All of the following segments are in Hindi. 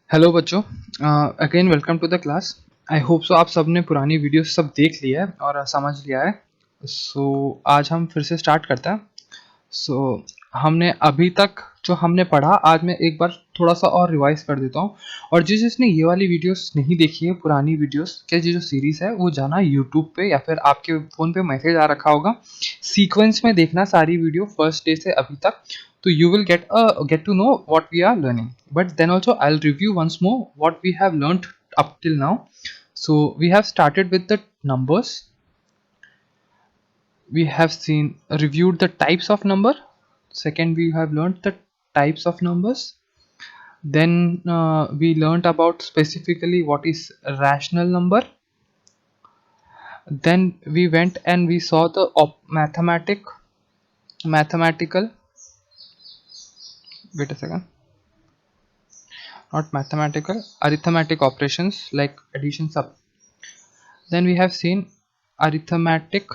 हेलो बच्चों, again welcome to the class. I hope so आप सबने पुरानी वीडियोस सब देख लिया है और समझ लिया है। आज हम फिर से स्टार्ट करते हैं। हमने अभी तक जो हमने पढ़ा, आज मैं एक बार थोड़ा सा और रिवाइज कर देता हूँ। और जिसने ये वाली वीडियोस नहीं देखी है, पुरानी वीडियोस के जो सीरीज़ है, वो जाना यूट्यूब पे या फिर आपके फ़ोन पे मैसेज आ रखा होगा, सीक्वेंस में देखना सारी वीडियो फर्स्ट डे से अभी तक। So you will get to know what we are learning. But then also I'll review once more what we have learned up till now. So we have started with the numbers. We have reviewed the types of number. Second, we have learned the types of numbers. Then we learned about specifically what is rational number. Then we went and we saw the mathematical. Wait a second. Not mathematical, arithmetic operations like addition, sub. Then we have seen arithmetic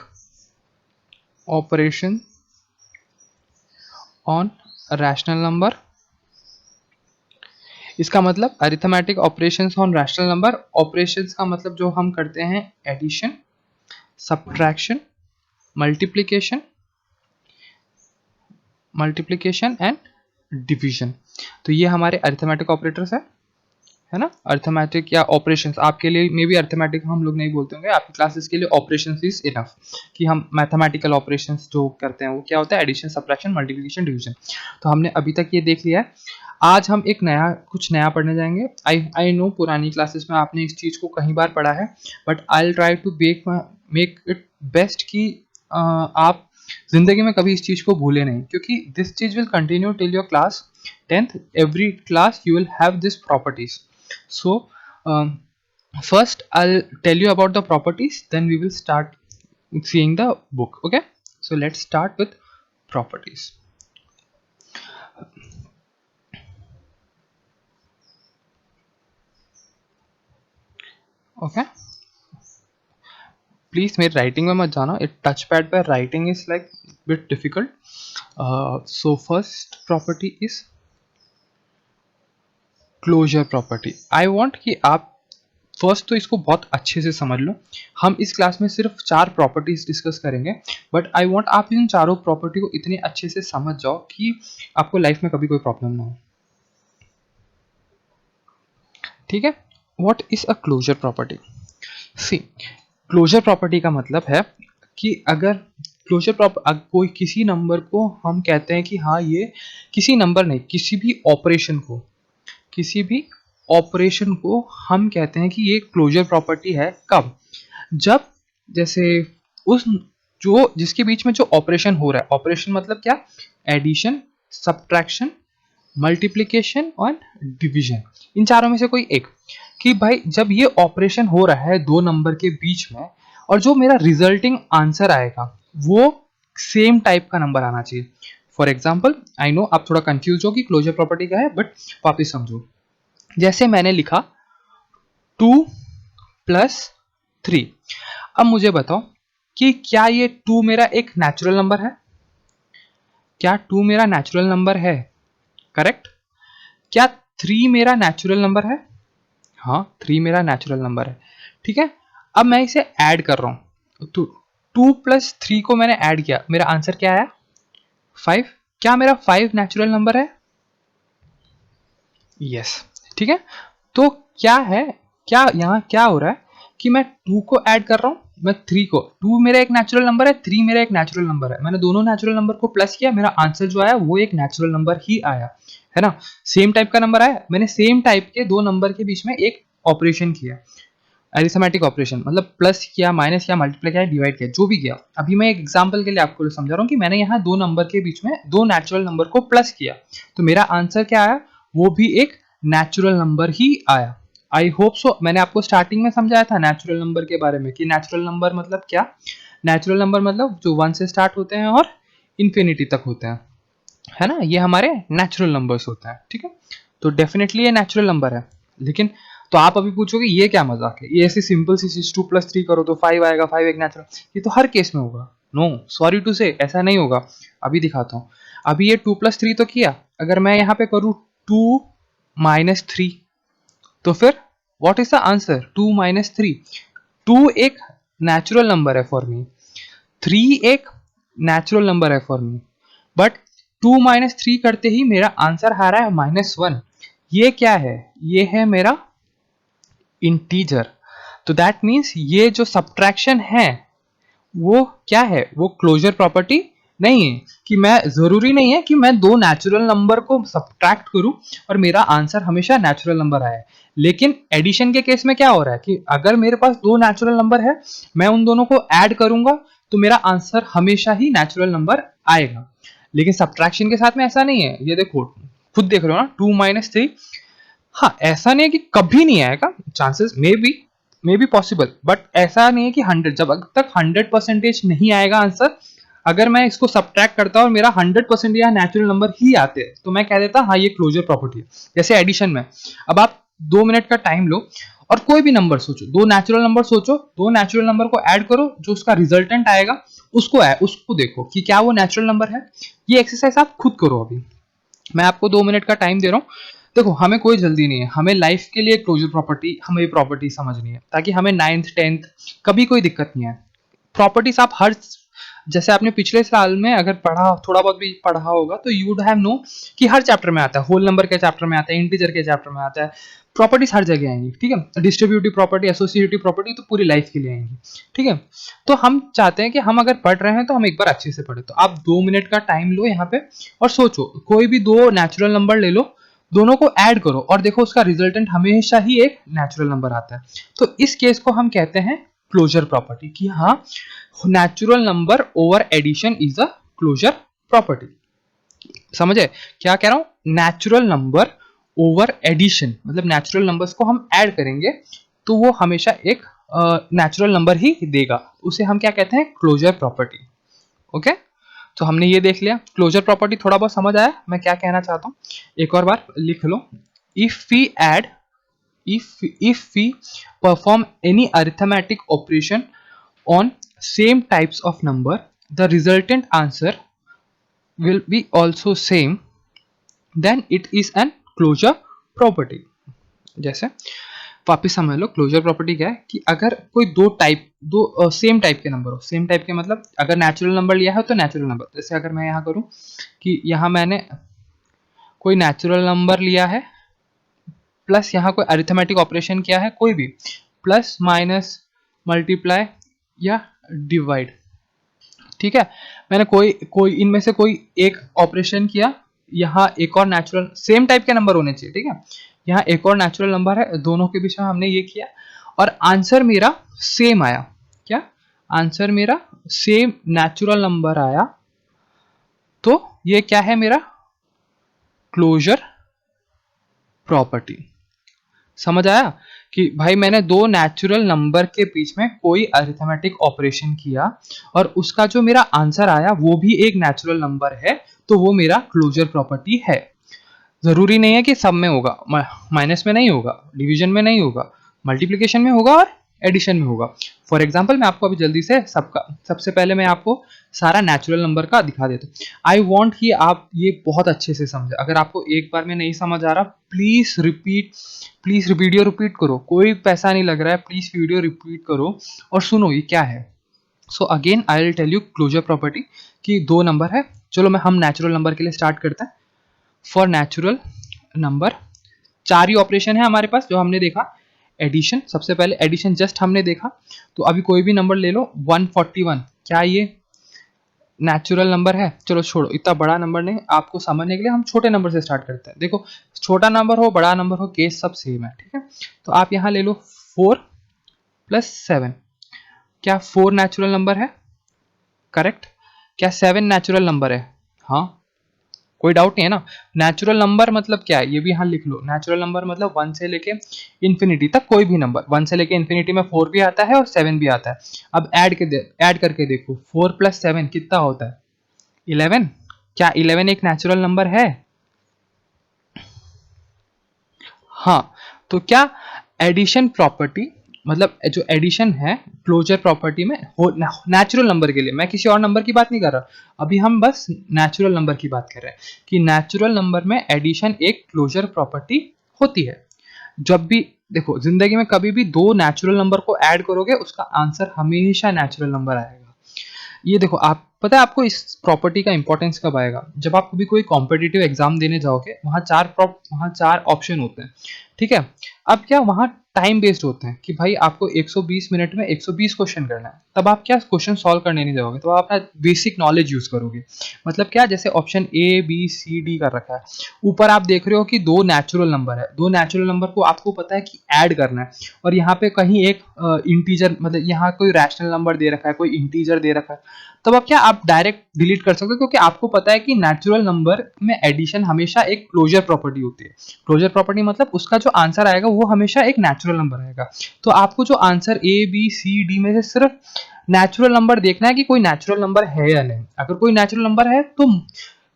operation on a rational number. इसका मतलब arithmetic operations on rational number. Operations का मतलब जो हम करते हैं addition, subtraction, multiplication and division. तो ये हमारे अरिथमेटिक ऑपरेटर्स है ना। अरिथमेटिक या ऑपरेशंस आपके लिए मे बी अरिथमेटिक हम लोग नहीं बोलते होंगे, आपकी क्लासेस के लिए ऑपरेशंस इज इनफ। कि हम मैथमेटिकल ऑपरेशंस जो करते हैं वो क्या होता है, एडिशन, सब्ट्रैक्शन, मल्टीप्लिकेशन, डिवीजन। तो हमने अभी तक ये देख लिया है। आज हम कुछ नया पढ़ने जाएंगे। आई नो पुरानी क्लासेस में आपने इस चीज़ को कई बार पढ़ा है, but I will try to make it best कि आप जिंदगी में कभी इस चीज़ को भूले नहीं, क्योंकि दिस चीज will continue till your class 10th. Every class you will have these properties. So first I'll tell you about the properties, then we will start seeing the book. Okay, so let's start with properties. Okay, please मेरे राइटिंग में मत जाना, इट टच पैड पर writing is like bit difficult. So first property is closure property. I want कि आप फर्स्ट तो इसको बहुत अच्छे से समझ लो. हम इस क्लास में सिर्फ 4 प्रॉपर्टीज डिस्कस करेंगे, बट आई वांट आप इन चारों प्रॉपर्टी को इतने अच्छे से समझ जाओ कि आपको लाइफ में कभी कोई प्रॉब्लम ना हो. ठीक है. What is a closure property? See, closure property का मतलब है कि अगर कोई किसी नंबर को हम कहते हैं कि हाँ ये किसी नंबर नहीं, किसी भी ऑपरेशन को हम कहते हैं कि ये क्लोजर प्रॉपर्टी है. कब? जब जैसे उस जो जिसके बीच में जो ऑपरेशन हो रहा है, ऑपरेशन मतलब क्या, एडिशन, सब्ट्रैक्शन, मल्टीप्लिकेशन और डिवीजन, इन चारों में से कोई एक. कि भाई जब ये ऑपरेशन हो रहा है दो नंबर के बीच में, और जो मेरा रिजल्टिंग आंसर आएगा वो सेम टाइप का नंबर आना चाहिए. फॉर एग्जाम्पल, आई नो आप थोड़ा कंफ्यूज हो कि क्लोजर प्रॉपर्टी क्या है, बट वापिस समझो. जैसे मैंने लिखा 2 + 3. अब मुझे बताओ कि क्या ये 2 मेरा एक नेचुरल नंबर है? क्या 2 मेरा नेचुरल नंबर है? करेक्ट. क्या 3 मेरा नेचुरल नंबर है? हाँ, 3 मेरा नेचुरल नंबर है. ठीक है. अब मैं इसे ऐड कर रहा हूं, तो 2 + 3 को मैंने ऐड किया, मेरा आंसर क्या आया? 5. क्या मेरा 5 नेचुरल नंबर है? यस. ठीक है. तो क्या यहाँ क्या हो रहा है कि मैं 2 को ऐड कर रहा हूँ, मैं 3 को, 2 मेरा एक नेचुरल नंबर है, 3 मेरा एक नेचुरल नंबर है, मैंने दोनों नेचुरल नंबर को प्लस किया, मेरा आंसर जो आया वो एक नेचुरल नंबर ही आया, है ना. सेम टाइप का नंबर आया, मैंने सेम टाइप के दो नंबर के बीच में एक ऑपरेशन किया, अरिथमेटिक ऑपरेशन, मतलब प्लस किया, माइनस किया, मल्टीप्लाई किया, डिवाइड किया, जो भी किया. अभी मैं एक एग्जांपल के लिए आपको समझा रहा हूँ कि मैंने यहाँ दो नंबर के बीच में दो नेचुरल नंबर को प्लस किया, तो मेरा आंसर क्या आया? वो भी एक नेचुरल नंबर ही आया. आई होप सो. मैंने आपको स्टार्टिंग में समझाया था नेचुरल नंबर के बारे में कि नेचुरल नंबर मतलब क्या. नेचुरल नंबर मतलब जो 1 से स्टार्ट होते हैं और इन्फिनिटी तक होते हैं, है ना. ये हमारे नेचुरल नंबर्स होते हैं. ठीक है. तो डेफिनेटली ये नेचुरल नंबर है. लेकिन तो आप अभी पूछोगे ये क्या मजाक है, ये ऐसी सिंपल सी चीज 2 + 3 करो तो 5 आएगा, 5 एक नेचुरल, ये तो हर केस में होगा. नो, सॉरी टू से, ऐसा नहीं होगा. अभी दिखाता हूँ. अभी ये 2 + 3 तो किया, अगर मैं यहाँ पे करूँ 2 - 3, तो फिर what is the answer? 2 minus 3। 2 एक नेचुरल नंबर है फॉर मी, 3 एक नेचुरल नंबर है फॉर मी, बट 2 माइनस 3 करते ही मेरा आंसर आ रहा है -1। ये क्या है? ये है मेरा इंटीजर। तो दैट मीन्स ये जो सब्ट्रैक्शन है वो क्या है? वो क्लोजर प्रॉपर्टी नहीं है। कि मैं जरूरी नहीं है कि मैं दो नेचुरल नंबर को सब्ट्रैक्ट करूं और मेरा आंसर हमेशा नेचुरल नंबर आए। लेकिन एडिशन के केस में क्या हो रहा है कि अगर मेरे पास दो नेचुरल नंबर है, मैं उन दोनों को ऐड करूंगा तो मेरा आंसर हमेशा ही नेचुरल नंबर आएगा। लेकिन सब्ट्रैक्शन के साथ में ऐसा नहीं है। ये देखो, खुद देख रहे हो ना, 2 माइनस 3। हाँ, ऐसा नहीं है कि कभी नहीं आएगा, chances may be possible, but ऐसा नहीं है कि 100। जब तक 100% नहीं आएगा आंसर, अगर मैं इसको सब्ट्रैक्ट करता और मेरा 100% या नेचुरल नंबर ही आते हैं तो मैं कह देता हाँ ये क्लोजर प्रॉपर्टी है। जैसे एडिशन में, अब आप 2 मिनट का टाइम लो और कोई भी नंबर सोचो, दो नेचुरल नंबर सोचो, दो नेचुरल नंबर को ऐड करो, जो उसका रिजल्टेंट आएगा उसको देखो कि क्या वो नेचुरल नंबर है। ये एक्सरसाइज आप खुद करो। अभी मैं आपको 2 मिनट का टाइम दे रहा हूँ। देखो, हमें कोई जल्दी नहीं है, हमें लाइफ के लिए क्लोजर प्रॉपर्टी, हमें प्रॉपर्टी समझनी है ताकि हमें 9th 10th कभी कोई दिक्कत नहीं है। प्रॉपर्टीज आप हर, जैसे आपने पिछले साल में अगर पढ़ा, थोड़ा बहुत भी पढ़ा होगा, तो यू वुड हैव नो कि हर चैप्टर में आता है, होल नंबर के चैप्टर में आता है, इंटीजर के चैप्टर में आता है, प्रॉपर्टीज हर जगह आएंगी। ठीक है, डिस्ट्रीब्यूटिव प्रॉपर्टी, एसोसिएटिव प्रॉपर्टी तो पूरी लाइफ के लिए आएंगी। ठीक है, तो हम चाहते हैं कि हम अगर पढ़ रहे हैं तो हम एक बार अच्छे से पढ़े। तो आप 2 मिनट का टाइम लो यहाँ पे और सोचो, कोई भी दो नेचुरल नंबर ले लो, दोनों को ऐड करो और देखो उसका रिजल्टेंट हमेशा ही एक नेचुरल नंबर आता है। तो इस केस को हम कहते हैं क्लोजर प्रॉपर्टी, कि हाँ, natural number over addition is a closure property. समझे क्या कह रहा हूं? नेचुरल नंबर ओवर एडिशन, मतलब नेचुरल नंबर्स को हम ऐड करेंगे तो वो हमेशा एक नेचुरल नंबर ही देगा। उसे हम क्या कहते हैं? Closure property. ओके, तो हमने ये देख लिया क्लोजर प्रॉपर्टी। थोड़ा बहुत समझ आया मैं क्या कहना चाहता हूं? एक और बार लिख लो। If we add, if we perform any arithmetic operation on same types of number, the resultant answer will be also same, then it is an closure property। जैसे वापिस समझ लो, क्लोजर प्रॉपर्टी क्या है कि अगर कोई दो सेम टाइप के नंबर हो, सेम टाइप के मतलब अगर नेचुरल नंबर लिया है तो नेचुरल नंबर, जैसे अगर मैं यहाँ करूँ कि यहाँ मैंने कोई नेचुरल नंबर लिया है प्लस यहाँ कोई अरिथमेटिक ऑपरेशन किया है, कोई भी प्लस माइनस मल्टीप्लाई या डिवाइड। ठीक है, मैंने कोई कोई इनमें से कोई एक ऑपरेशन किया, यहाँ एक और नेचुरल, सेम टाइप के नंबर होने चाहिए। ठीक है, यहाँ एक और नेचुरल नंबर है, दोनों के बीच में हमने ये किया और आंसर मेरा सेम आया। क्या आंसर मेरा सेम नेचुरल नंबर आया, तो ये क्या है? मेरा क्लोजर प्रॉपर्टी। समझ आया कि भाई मैंने दो नेचुरल नंबर के बीच में कोई अरिथमेटिक ऑपरेशन किया और उसका जो मेरा आंसर आया वो भी एक नेचुरल नंबर है, तो वो मेरा क्लोजर प्रॉपर्टी है। जरूरी नहीं है कि सब में होगा, माइनस में नहीं होगा, डिवीजन में नहीं होगा, मल्टीप्लिकेशन में होगा और एडिशन में होगा। फॉर एग्जाम्पल मैं आपको अभी जल्दी से सबसे पहले मैं आपको सारा नेचुरल नंबर का दिखा देता हूँ। आई वॉन्ट कि आप ये बहुत अच्छे से समझे। अगर आपको एक बार में नहीं समझ आ रहा, प्लीज वीडियो रिपीट करो, कोई पैसा नहीं लग रहा है, प्लीज वीडियो रिपीट करो और सुनो ये क्या है। So again I will tell you closure property कि दो नंबर है। चलो हम नेचुरल नंबर के लिए स्टार्ट करते हैं। For natural number 4 he operation है हमारे पास जो हमने देखा। एडिशन, सबसे पहले एडिशन जस्ट हमने देखा, तो अभी कोई भी नंबर ले लो। 141, क्या ये नेचुरल नंबर है? चलो छोड़ो, इतना बड़ा नंबर नहीं, आपको समझने के लिए हम छोटे नंबर से स्टार्ट करते हैं। देखो, छोटा नंबर हो बड़ा नंबर हो, केस सब सेम है। ठीक है, तो आप यहाँ ले लो 4 + 7। क्या 4 नेचुरल नंबर है? करेक्ट। क्या 7 नेचुरल नंबर है? हाँ, कोई डाउट नहीं है ना। नेचुरल नंबर मतलब क्या है ये भी यहाँ लिख लो। नेचुरल नंबर मतलब 1 से लेके इंफिनिटी तक कोई भी नंबर, 1 से लेके इंफिनिटी में 4 भी आता है और 7 भी आता है। अब ऐड करके देखो, 4 + 7 कितना होता है? 11। क्या 11 एक नेचुरल नंबर है? हाँ, तो क्या एडिशन प्रॉपर्टी, मतलब जो एडिशन है क्लोजर प्रॉपर्टी में नेचुरल नंबर के लिए, मैं किसी और नंबर की बात नहीं कर रहा, अभी हम बस नेचुरल नंबर की बात कर रहे हैं कि नेचुरल नंबर में एडिशन एक क्लोजर प्रॉपर्टी होती है। जब भी देखो जिंदगी में कभी भी दो नेचुरल नंबर को ऐड करोगे उसका आंसर हमेशा नेचुरल नंबर आएगा। ये देखो, आप पता है आपको इस प्रॉपर्टी का इंपॉर्टेंस कब आएगा? जब आप कभी कोई कॉम्पिटिटिव एग्जाम देने जाओगे, वहाँ चार ऑप्शन होते हैं, ठीक है? अब क्या वहाँ टाइम बेस्ड होते हैं कि भाई आपको 120 मिनट में 120 क्वेश्चन करना है, तब आप क्या क्वेश्चन सॉल्व करने नहीं जाओगे, तो आप अपना बेसिक नॉलेज यूज करोगे। मतलब क्या, जैसे option A B C D कर रखा है, ऊपर आप देख रहे हो कि दो नेचुरल नंबर है, दो नेचुरल नंबर को आपको पता है कि ऐड करना है, और यहाँ पे कहीं एक इंटीजर, मतलब यहाँ कोई रैशनल नंबर दे रखा है, कोई इंटीजर दे रखा है, तब अब क्या आप डायरेक्ट डिलीट कर सकते हो, क्योंकि आपको पता है कि नेचुरल नंबर में एडिशन हमेशा एक क्लोजर प्रॉपर्टी होती है। क्लोजर प्रॉपर्टी मतलब उसका जो आंसर आएगा वो हमेशा एक नेचुरल नंबर आएगा। तो आपको जो answer A B C D में से सिर्फ नेचुरल नंबर देखना है कि कोई नेचुरल नंबर है या नहीं। अगर कोई नेचुरल नंबर है तो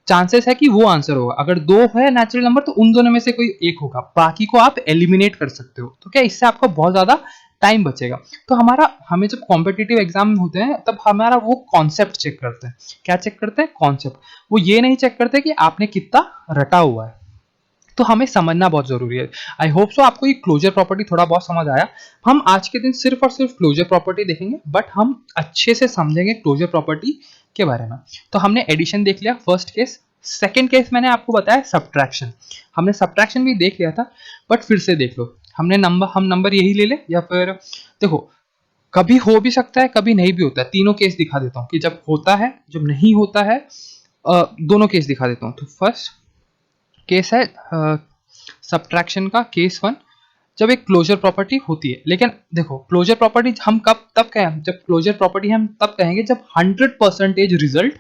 चांसेस है कि वो आंसर होगा, अगर दो है नेचुरल नंबर तो उन दोनों में से कोई एक होगा, बाकी को आप एलिमिनेट कर सकते हो। तो क्या इससे आपको बहुत ज्यादा टाइम बचेगा। तो हमें जब कॉम्पिटिटिव एग्जाम होते हैं तब हमारा वो कॉन्सेप्ट चेक करते हैं। क्या चेक करते हैं? कॉन्सेप्ट। वो ये नहीं चेक करते कि आपने कितना रटा हुआ है। तो हमें समझना बहुत जरूरी है। आई होप सो आपको ये क्लोजर प्रॉपर्टी थोड़ा बहुत समझ आया। हम आज के दिन सिर्फ और सिर्फ क्लोजर प्रॉपर्टी देखेंगे, बट हम अच्छे से समझेंगे क्लोजर प्रॉपर्टी के बारे में। तो हमने एडिशन देख लिया, फर्स्ट केस। सेकेंड केस मैंने आपको बताया सब्ट्रैक्शन। हमने सब्ट्रैक्शन भी देख लिया था, बट फिर से देख लो। हम नंबर यही ले ले, या फिर देखो कभी हो भी सकता है कभी नहीं भी होता है। तीनों केस दिखा देता हूँ कि जब होता है जब नहीं होता है, दोनों केस दिखा देता हूँ। तो फर्स्ट केस है सब्ट्रैक्शन का, केस वन, जब एक क्लोजर प्रॉपर्टी होती है। लेकिन देखो क्लोजर प्रॉपर्टी हम कब तब कहें, जब क्लोजर प्रॉपर्टी हम तब कहेंगे जब 100% रिजल्ट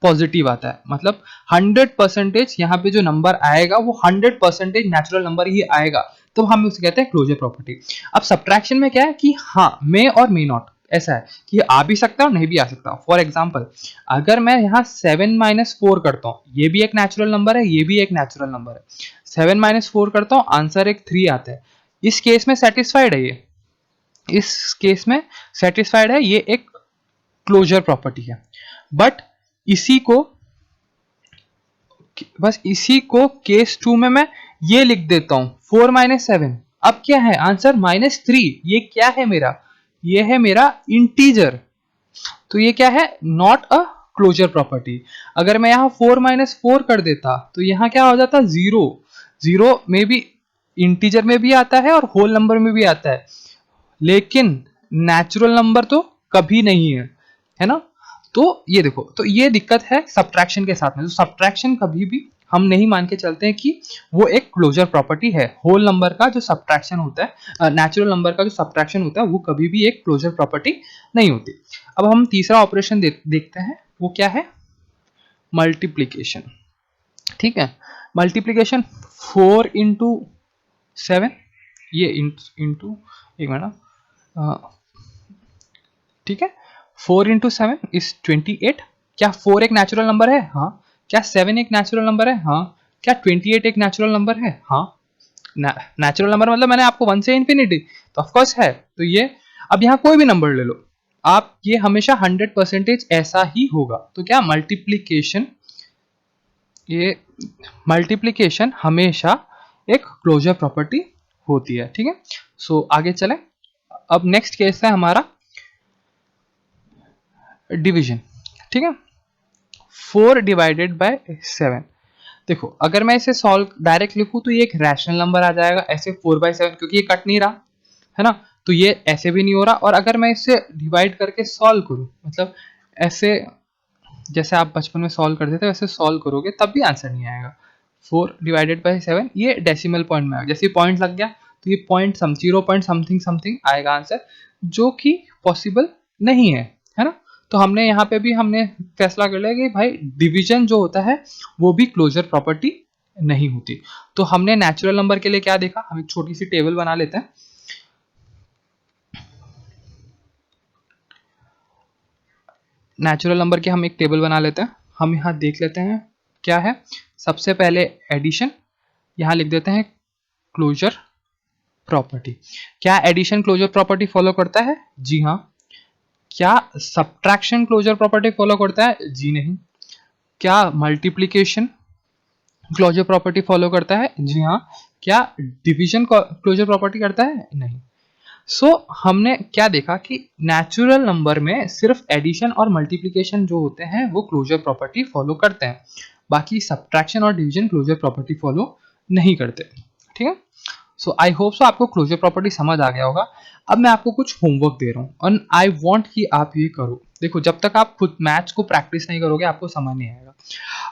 पॉजिटिव आता है। मतलब 100% यहाँ पे जो नंबर आएगा वो 100% नेचुरल नंबर ही आएगा, तो हम उसे कहते हैं क्लोजर प्रॉपर्टी। अब सब्ट्रैक्शन में क्या है कि हाँ, मे और मे नॉट, ऐसा है कि आ भी सकता है और नहीं भी आ सकता। फॉर एग्जाम्पल, अगर मैं यहाँ 7-4 करता हूँ, ये भी एक नेचुरल नंबर है, ये भी एक नेचुरल नंबर है, 7-4 करता हूँ, आंसर एक 3 आता है। इस केस में सेटिस्फाइड है ये, इस केस में सेटिस्फाइड है, ये एक क्लोजर प्रॉपर्टी है। बट इसी को इसी को केस 2 में मैं ये लिख देता हूं 4-7। अब क्या है आंसर? -3। ये क्या है मेरा? ये है मेरा इंटीजर। तो ये क्या है? Not a closure property. अगर मैं यहां 4-4 कर देता तो यहां क्या हो जाता? 0। 0 में भी इंटीजर में भी आता है और होल नंबर में भी आता है, लेकिन नेचुरल नंबर तो कभी नहीं है ना? तो ये देखो, तो ये दिक्कत है सब्ट्रैक्शन के साथ में। तो सब्ट्रैक्शन कभी भी हम नहीं मान के चलते हैं कि वो एक क्लोजर प्रॉपर्टी है। होल नंबर का जो सब्ट्रैक्शन होता है, नेचुरल नंबर का जो सब्ट्रैक्शन होता है, वो कभी भी एक क्लोजर प्रॉपर्टी नहीं होती। अब हम तीसरा ऑपरेशन देखते हैं, वो क्या है? मल्टीप्लीकेशन। ठीक है, मल्टीप्लीकेशन 4 into 7, ये इंटू, एक मिनट, ठीक है, 4 into 7 is 28। क्या 4 एक नेचुरल नंबर है? हाँ। क्या 7 एक नेचुरल नंबर है? हाँ। क्या 28 एक नेचुरल नंबर है? हाँ। नेचुरल नंबर मतलब मैंने आपको 1 से इंफिनिटी, तो ऑफकोर्स है। तो ये, अब यहाँ कोई भी नंबर ले लो आप, ये हमेशा 100% ऐसा ही होगा। तो क्या मल्टीप्लीकेशन, ये मल्टीप्लीकेशन हमेशा एक क्लोजर प्रॉपर्टी होती है। ठीक है, सो आगे चलें। अब नेक्स्ट केस है हमारा डिवीजन। ठीक है, 4/7। देखो अगर मैं इसे सॉल्व डायरेक्ट लिखूं तो ये एक रैशनल नंबर आ जाएगा, ऐसे 4/7, क्योंकि ये कट नहीं रहा है ना, तो ये ऐसे भी नहीं हो रहा। और अगर मैं इसे डिवाइड करके सॉल्व करूं, मतलब ऐसे जैसे आप बचपन में सॉल्व करते थे वैसे सॉल्व करोगे तब भी आंसर नहीं आएगा। 4/7 ये डेसिमल पॉइंट में आएगा। जैसे पॉइंट लग गया तो ये पॉइंट 0 पॉइंट समथिंग समथिंग आएगा आंसर, जो कि पॉसिबल नहीं है ना। तो हमने यहाँ पे भी हमने फैसला कर लिया कि भाई डिवीजन जो होता है वो भी क्लोजर प्रॉपर्टी नहीं होती। तो हमने नेचुरल नंबर के लिए क्या देखा, हम एक छोटी सी टेबल बना लेते हैं। नेचुरल नंबर के हम एक टेबल बना लेते हैं। हम यहाँ देख लेते हैं क्या है। सबसे पहले एडिशन, यहाँ लिख देते हैं क्लोजर प्रॉपर्टी। क्या एडिशन क्लोजर प्रॉपर्टी फॉलो करता है? जी हाँ। क्या सब्ट्रैक्शन क्लोजर प्रॉपर्टी फॉलो करता है? जी नहीं। क्या मल्टीप्लिकेशन क्लोजर प्रॉपर्टी फॉलो करता है? जी हाँ। क्या डिवीजन क्लोजर प्रॉपर्टी करता है? नहीं। हमने क्या देखा कि नेचुरल नंबर में सिर्फ एडिशन और मल्टीप्लिकेशन जो होते हैं वो क्लोजर प्रॉपर्टी फॉलो करते हैं, बाकी सब्ट्रैक्शन और डिवीजन क्लोजर प्रॉपर्टी फॉलो नहीं करते। ठीक है। आई होप सो आपको क्लोजर प्रॉपर्टी समझ आ गया होगा। अब मैं आपको कुछ होमवर्क दे रहा हूँ और आई वॉन्ट कि आप ये करो। देखो, जब तक आप खुद मैथ्स को प्रैक्टिस नहीं करोगे आपको समझ नहीं आएगा।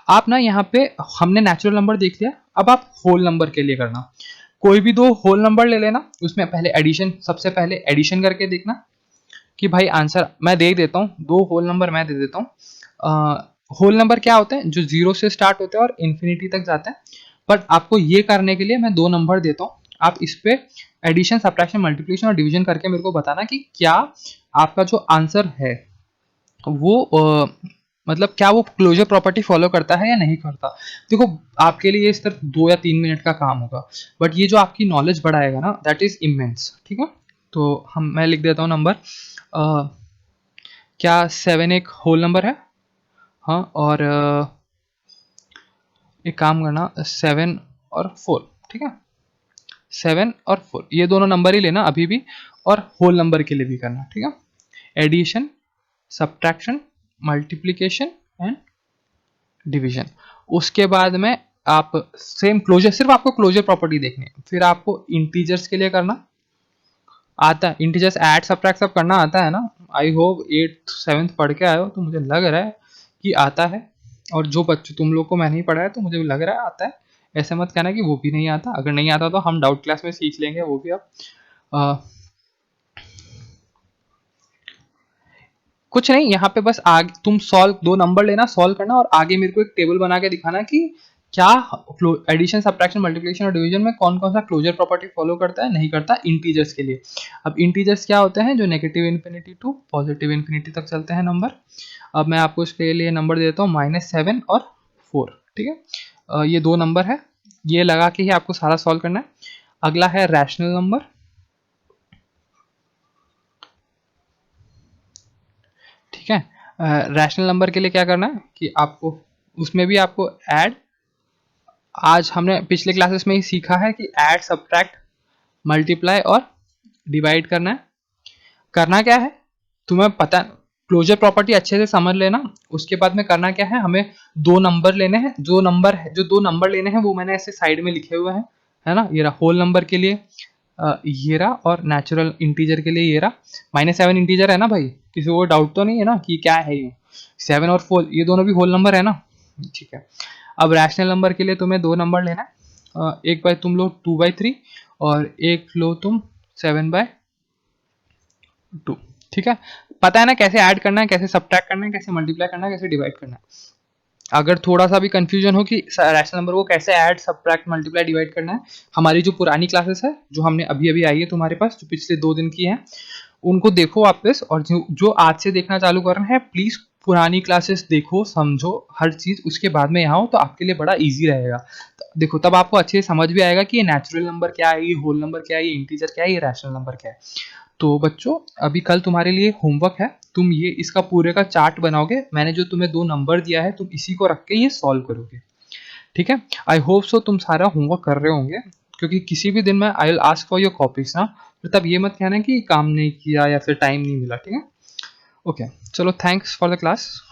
आप ना यहाँ पे, हमने नेचुरल नंबर देख लिया, अब आप होल नंबर के लिए करना। कोई भी दो होल नंबर ले लेना, उसमें पहले एडिशन, सबसे पहले एडिशन करके देखना कि भाई आंसर मैं दे देता हूँ, दो होल नंबर मैं दे देता हूँ। होल नंबर क्या होते हैं? जो जीरो से स्टार्ट होते हैं और इन्फिनिटी तक जाते हैं। बट आपको ये करने के लिए मैं दो नंबर देता हूँ, आप इस पे एडिशन, सब्ट्रैक्शन, मल्टीप्लिकेशन और डिवीजन करके मेरे को बताना कि क्या आपका जो आंसर है वो मतलब क्या वो क्लोजर प्रॉपर्टी फॉलो करता है या नहीं करता। देखो, आपके लिए इस तरह 2 या 3 मिनट का काम होगा, बट ये जो आपकी नॉलेज बढ़ाएगा ना, दैट इज इमेंस। ठीक है। तो मैं लिख देता हूँ नंबर। क्या 7 एक होल नंबर है? हाँ। और एक काम करना, 7 और 4। ठीक है। 7 और 4 ये दोनों नंबर ही लेना अभी भी, और होल नंबर के लिए भी करना। ठीक है। Addition, subtraction, multiplication and division. उसके बाद में आप सेम क्लोजर, सिर्फ आपको क्लोजर प्रॉपर्टी देखनी है। फिर आपको इंटीजर्स के लिए करना आता है, इंटीजर्स ऐड सब्ट्रैक्ट सब करना आता है ना। आई होप 8th 7th पढ़ के आए हो, तो मुझे लग रहा है कि आता है। और जो बच्चे तुम लोग को मैं नहीं पढ़ा है तो मुझे लग रहा है आता है। ऐसे मत कहना कि वो भी नहीं आता, अगर नहीं आता तो हम डाउट क्लास में सीख लेंगे वो भी। अब कुछ नहीं, यहाँ पे बस आगे तुम सॉल्व, दो नंबर लेना, सॉल्व करना और आगे मेरे को एक टेबल बना के दिखाना कि क्या एडिशन, सब्ट्रैक्शन, मल्टीप्लिकेशन और डिवीजन में कौन कौन सा क्लोजर प्रॉपर्टी फॉलो करता है, नहीं करता, इंटीजर्स के लिए। अब इंटीजर्स क्या होते हैं? जो negative infinity to positive infinity तक चलते हैं नंबर। अब मैं आपको इसके लिए नंबर देता हूँ -7 और 4। ठीक है। ये दो नंबर है, ये लगा के ही आपको सारा सॉल्व करना है। अगला है रैशनल नंबर। ठीक है। रैशनल नंबर के लिए क्या करना है कि आपको उसमें भी आपको ऐड, आज हमने पिछले क्लासेस में ही सीखा है कि ऐड, सब्ट्रैक्ट, मल्टीप्लाई और डिवाइड करना है। करना क्या है तुम्हें पता, क्लोजर प्रॉपर्टी अच्छे से समझ लेना। उसके बाद में करना क्या है, हमें दो नंबर लेने हैं। जो नंबर है, जो दो नंबर लेने हैं वो मैंने ऐसे साइड में लिखे हुए हैं, है ना। ये रहा होल नंबर के लिए, ये रहा, और नेचुरल इंटीजर के लिए ये रहा। -7 इंटीजर है ना भाई, किसी को डाउट तो नहीं है ना कि क्या है ये? 7 और 4 ये दोनों भी होल नंबर है ना। ठीक है। अब रैशनल नंबर के लिए तुम्हें दो नंबर लेना है। एक बाय तुम लो 2/3 और एक लो तुम 7/2। ठीक है। पता है ना कैसे ऐड करना है, कैसे सब्ट्रैक्ट करना है, कैसे मल्टीप्लाई करना है, कैसे डिवाइड करना है। अगर थोड़ा सा भी कंफ्यूजन हो कि रैशनल नंबर को कैसे ऐड, सब्ट्रैक्ट, मल्टीप्लाई, डिवाइड करना है, हमारी जो पुरानी क्लासेस है जो हमने अभी अभी आई है तुम्हारे पास, जो पिछले 2 दिन की है, उनको देखो वापस। और जो आज से देखना चालू कर रहे हैं, प्लीज पुरानी क्लासेस देखो, समझो हर चीज, उसके बाद में यहाँ हो तो आपके लिए बड़ा इजी रहेगा। देखो, तब आपको अच्छे से समझ भी आएगा कि ये नेचुरल नंबर क्या है, ये होल नंबर क्या है, ये इंटीजर क्या है, ये रैशनल नंबर क्या है। तो बच्चों, अभी कल तुम्हारे लिए होमवर्क है, तुम ये इसका पूरे का चार्ट बनाओगे। मैंने जो तुम्हें दो नंबर दिया है तुम इसी को रख के ये सॉल्व करोगे। ठीक है। आई होप सो तुम सारा होमवर्क कर रहे होंगे, क्योंकि किसी भी दिन में I will ask for your copies ना, फिर तब ये मत कहना कि काम नहीं किया या फिर टाइम नहीं मिला। ठीक है। ओके, चलो, थैंक्स फॉर द क्लास।